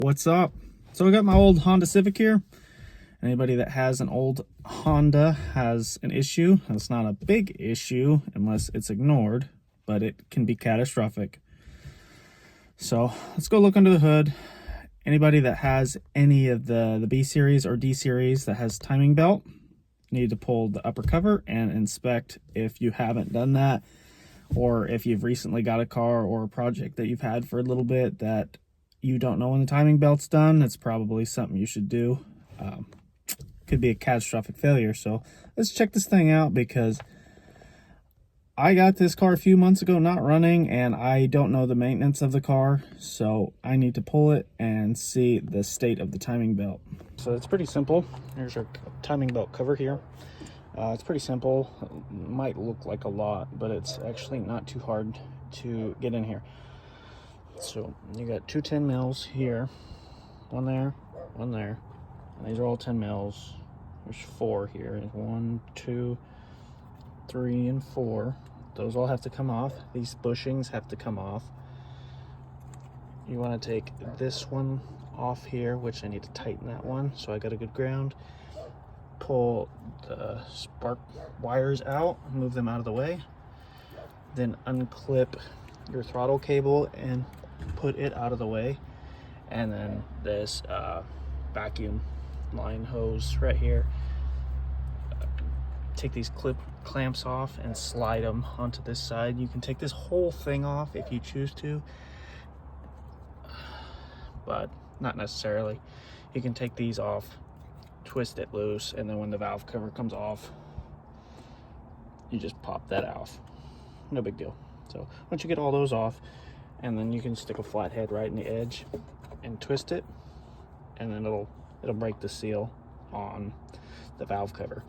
What's up? So I got my old Honda Civic here. Anybody that has an old Honda has an issue. It's not a big issue unless it's ignored, but it can be catastrophic. So let's go look under the hood. Anybody that has any of the B series or D series that has timing belt, you need to pull the upper cover and inspect if you haven't done that, or if you've recently got a car or a project that you've had for a little bit that you don't know when the timing belt's done. It's probably something you should do. Could be a catastrophic failure. So let's check this thing out, because I got this car a few months ago not running, and I don't know the maintenance of the car, so I need to pull it and see the state of the timing belt. So it's pretty simple. Here's our timing belt cover here. It's pretty simple. It might look like a lot, but it's actually not too hard to get in here. So you got two 10 mils here, one there, and these are all 10 mils. There's four here. 1, 2, 3, and 4. Those all have to come off. These bushings have to come off. You want to take this one off here, which I need to tighten that one so I got a good ground. Pull the spark wires out, move them out of the way, then unclip your throttle cable and put it out of the way, and then this vacuum line hose right here, take these clamps off and slide them onto this side. You can take this whole thing off if you choose to, but not necessarily. You can take these off, twist it loose, and then when the valve cover comes off, you just pop that off. No big deal. So once you get all those off, and then you can stick a flathead right in the edge and twist it, and then it'll break the seal on the valve cover,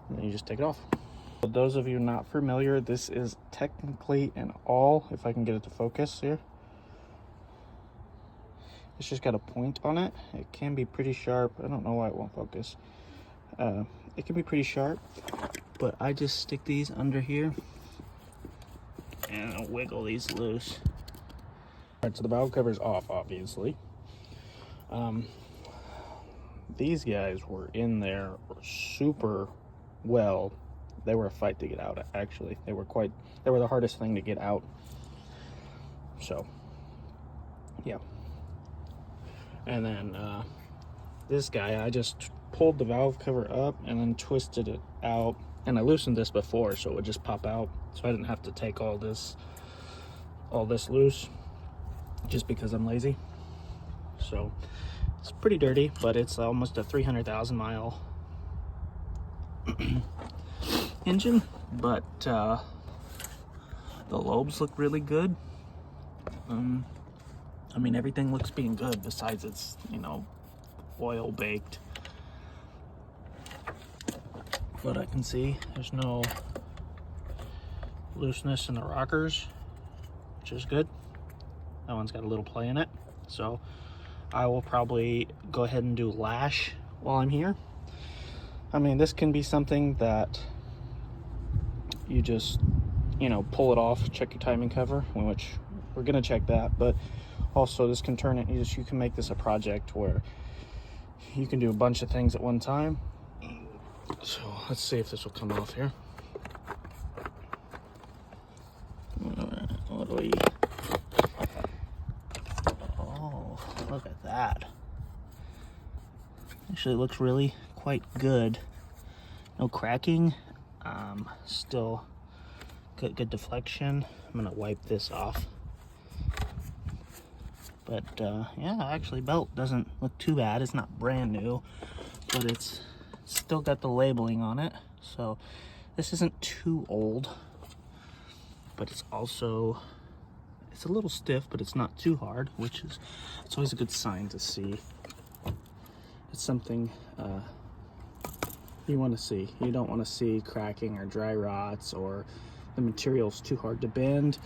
and then you just take it off. For those of you not familiar, this is technically an awl, if I can get it to focus here. It's just got a point on it. It can be pretty sharp. I don't know why it won't focus. It can be pretty sharp, but I just stick these under here and I'll wiggle these loose. All right, so the valve cover's off, obviously. These guys were in there super well. They were a fight to get out, actually. They were the hardest thing to get out. So, yeah. And then this guy, I just pulled the valve cover up and then twisted it out. And I loosened this before, so it would just pop out. So I didn't have to take all this loose, just because I'm lazy. So it's pretty dirty, but it's almost a 300,000 mile engine. But the lobes look really good. I mean, everything looks being good besides it's, oil baked. But I can see there's no looseness in the rockers, which is good. That one's got a little play in it. So I will probably go ahead and do lash while I'm here. I mean, this can be something that you just, pull it off, check your timing cover, which we're gonna check that, but also this can turn it, you can make this a project where you can do a bunch of things at one time. So let's see if this will come off here. What do we... Oh, look at that. Actually, it looks really quite good. No cracking. Still good deflection. I'm gonna wipe this off. But yeah, actually, belt doesn't look too bad. It's not brand new, but it's still got the labeling on it. So this isn't too old, but it's also, it's a little stiff, but it's not too hard, which is, it's always a good sign to see. It's something you want to see. You don't want to see cracking or dry rots or the material's too hard to bend.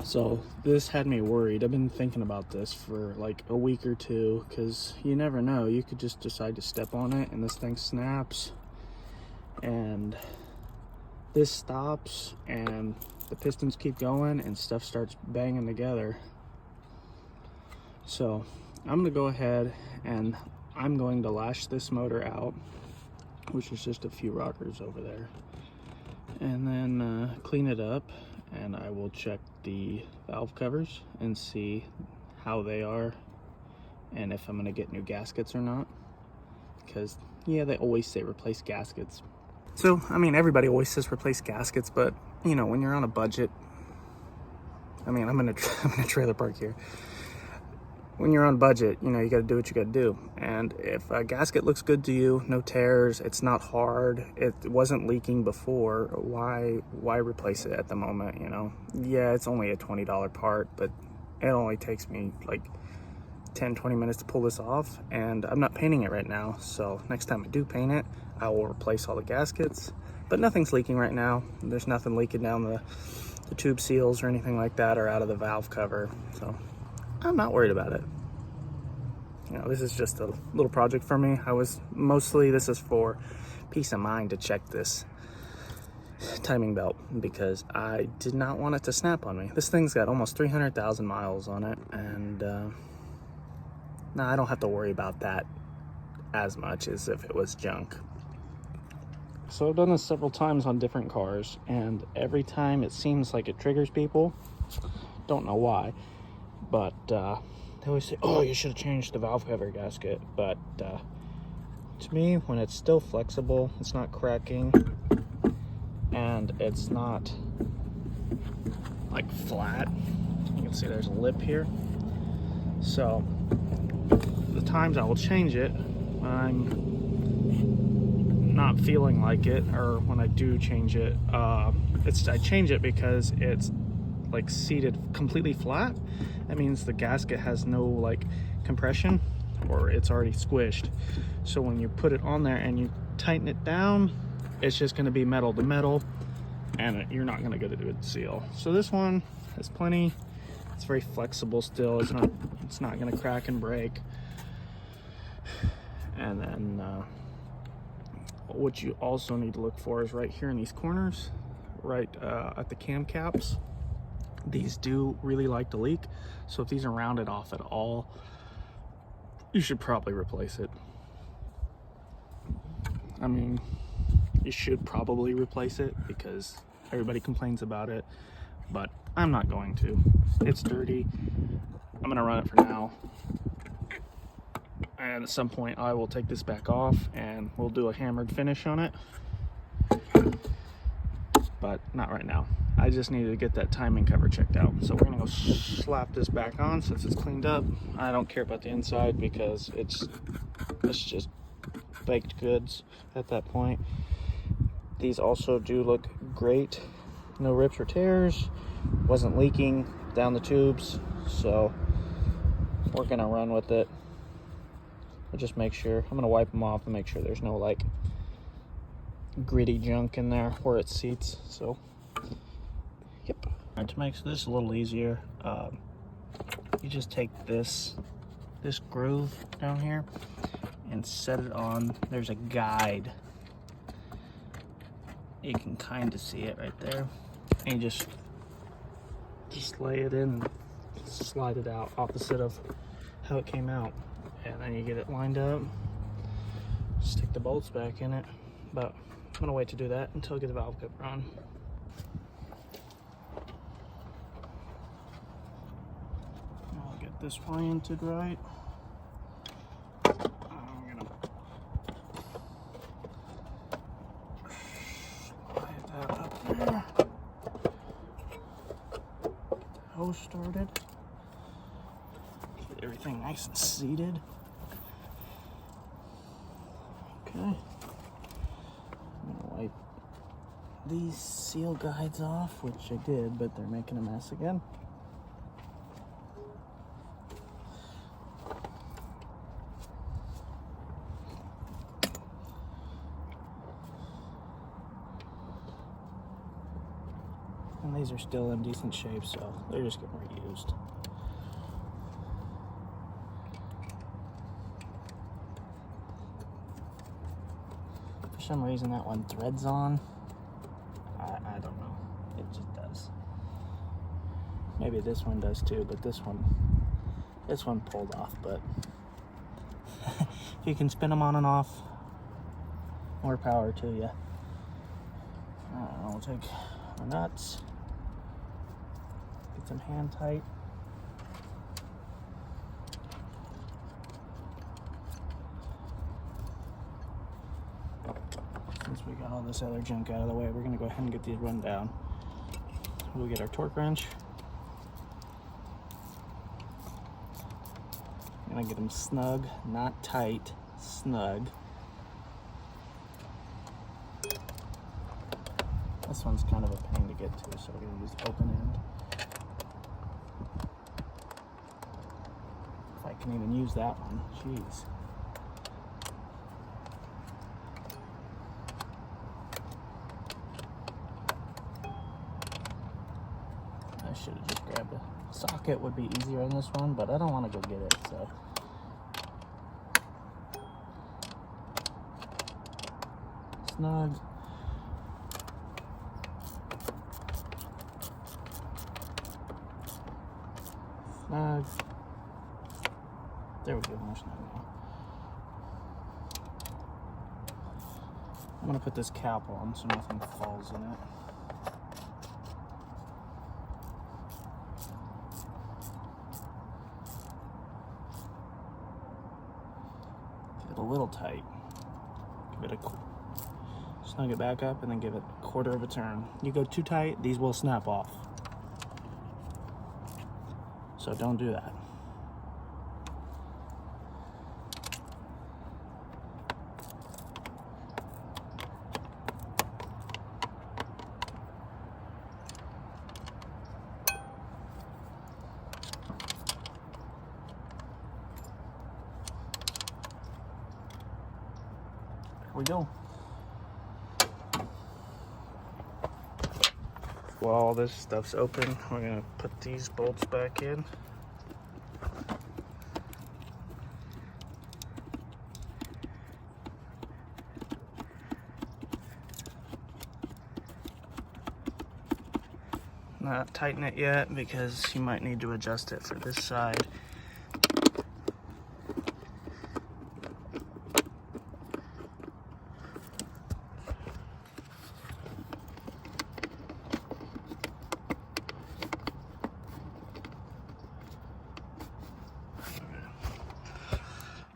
So this had me worried. I've been thinking about this for like a week or two, because you never know. You could just decide to step on it and this thing snaps and this stops and the pistons keep going and stuff starts banging together. So I'm gonna go ahead and I'm going to lash this motor out, which is just a few rockers over there, and then clean it up, and I will check the valve covers and see how they are and if I'm gonna get new gaskets or not, because yeah, they always say replace gaskets. So I mean, everybody always says replace gaskets, but you know, when you're on a budget, I mean, I'm in a trailer park here. When you're on budget, you know, you got to do what you got to do. And if a gasket looks good to you, no tears, it's not hard, it wasn't leaking before, why replace it at the moment, you know? Yeah, it's only a $20 part, but it only takes me like 10-20 minutes to pull this off, and I'm not painting it right now, so next time I do paint it, I will replace all the gaskets. But nothing's leaking right now. There's nothing leaking down the tube seals or anything like that, or out of the valve cover, so I'm not worried about it. You know, this is just a little project for me. This is for peace of mind to check this timing belt, because I did not want it to snap on me. This thing's got almost 300,000 miles on it, and I don't have to worry about that as much as if it was junk. So I've done this several times on different cars, and every time it seems like it triggers people. Don't know why, but they always say, oh, you should have changed the valve cover gasket. But to me, when it's still flexible, it's not cracking, and it's not like flat. You can see there's a lip here. So the times I will change it when I'm not feeling like it, or when I do change it, I change it because it's like seated completely flat. That means the gasket has no like compression, or it's already squished. So when you put it on there and you tighten it down, it's just going to be metal to metal, and you're not going to get a good seal. So this one has plenty. It's very flexible still. It's not going to crack and break. And then what you also need to look for is right here in these corners, right at the cam caps. These do really like to leak, so if these are rounded off at all, you should probably replace it. I mean, you should probably replace it because everybody complains about it, but I'm not going to. It's dirty. I'm gonna run it for now, and at some point I will take this back off and we'll do a hammered finish on it, but not right now. I just needed to get that timing cover checked out. So we're gonna go slap this back on since it's cleaned up. I don't care about the inside because it's just baked goods at that point. These also do look great. No rips or tears. Wasn't leaking down the tubes. So we're gonna run with it. I'll just make sure, I'm gonna wipe them off and make sure there's no like gritty junk in there where it seats. So yep. And to make this a little easier, you just take this groove down here and set it on. There's a guide. You can kind of see it right there. And you just lay it in and slide it out opposite of how it came out. And then you get it lined up. Stick the bolts back in it. But I'm gonna wait to do that until I get the valve cover on. I'll get this oriented right. I'm gonna slide that up there. Get the hose started. Get everything nice and seated. Okay. I'm gonna wipe these seal guides off, which I did, but they're making a mess again. And these are still in decent shape, so they're just getting reused. For some reason that one threads on. I don't know. It just does. Maybe this one does too, but this one This one pulled off, but if you can spin them on and off, more power to you. I'll take my nuts, get them hand tight. Since we got all this other junk out of the way, we're gonna go ahead and get these run down. We'll get our torque wrench. I'm gonna get them snug, not tight, snug. This one's kind of a pain to get to, so we're gonna use the open end. If I can even use that one, jeez. I should have just grabbed a socket, would be easier on this one, but I don't want to go get it, so. Snug. Snug. There we go, more snug now. I'm gonna put this cap on so nothing falls in it. Get it a little tight. Give it a snug it back up and then give it a quarter of a turn. You go too tight, these will snap off. So don't do that. There we go. While all this stuff's open, we're gonna put these bolts back in. Not tighten it yet because you might need to adjust it for this side.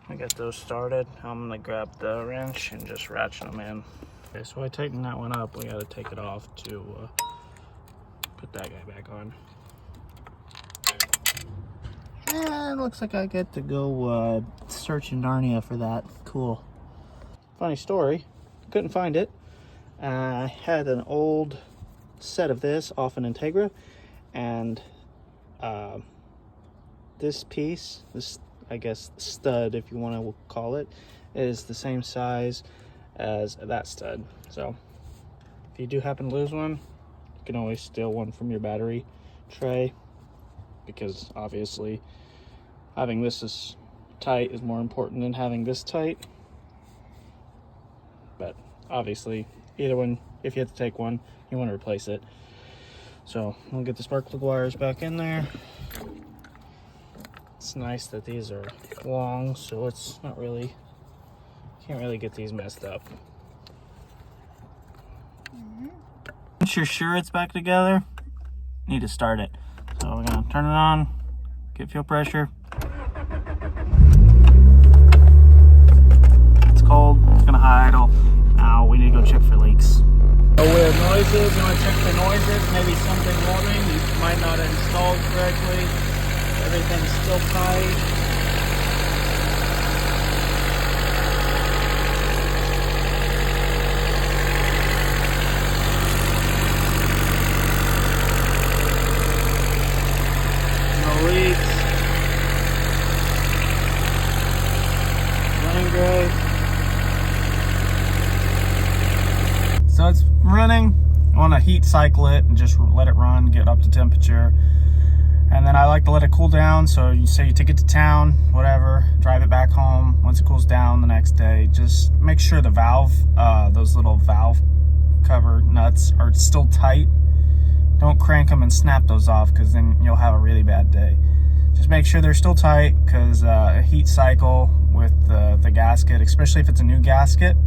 I got those started. I'm gonna grab the wrench and just ratchet them in. Okay, so I tightened that one up. We gotta take it off to put that guy back on. And looks like I get to go search in Narnia for that. Cool. Funny story, couldn't find it. I had an old set of this off an Integra, and this piece, this I guess stud, if you want to call it, is the same size as that stud. So if you do happen to lose one, you can always steal one from your battery tray, because obviously having this as tight is more important than having this tight. But obviously either one, if you have to take one, you want to replace it. So we'll get the spark plug wires back in there. It's nice that these are long, so it's not really, can't really get these messed up. Once you're sure it's back together, you need to start it. So we're gonna turn it on, get fuel pressure. It's cold, it's gonna idle. Now we need to go check for leaks. Oh, weird noises, you wanna check for noises, maybe something warming, you might not have installed correctly. Everything's still tight. No leaks. Running great. So it's running. I want to heat cycle it and just let it run, get up to temperature. And then I like to let it cool down. So you say you take it to town, whatever, drive it back home. Once it cools down the next day, just make sure the valve, those little valve cover nuts are still tight. Don't crank them and snap those off, because then you'll have a really bad day. just make sure they're still tight, because a heat cycle with the gasket, especially if it's a new gasket,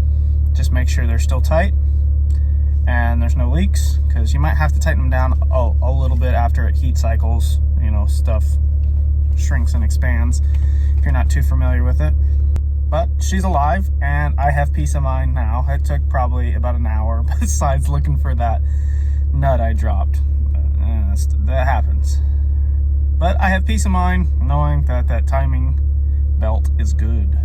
just make sure they're still tight and there's no leaks, because you might have to tighten them down a little bit after it heat cycles. You know, stuff shrinks and expands if you're not too familiar with it. But she's alive and I have peace of mind now. It took probably about an hour besides looking for that nut I dropped. That happens. But I have peace of mind knowing that that timing belt is good.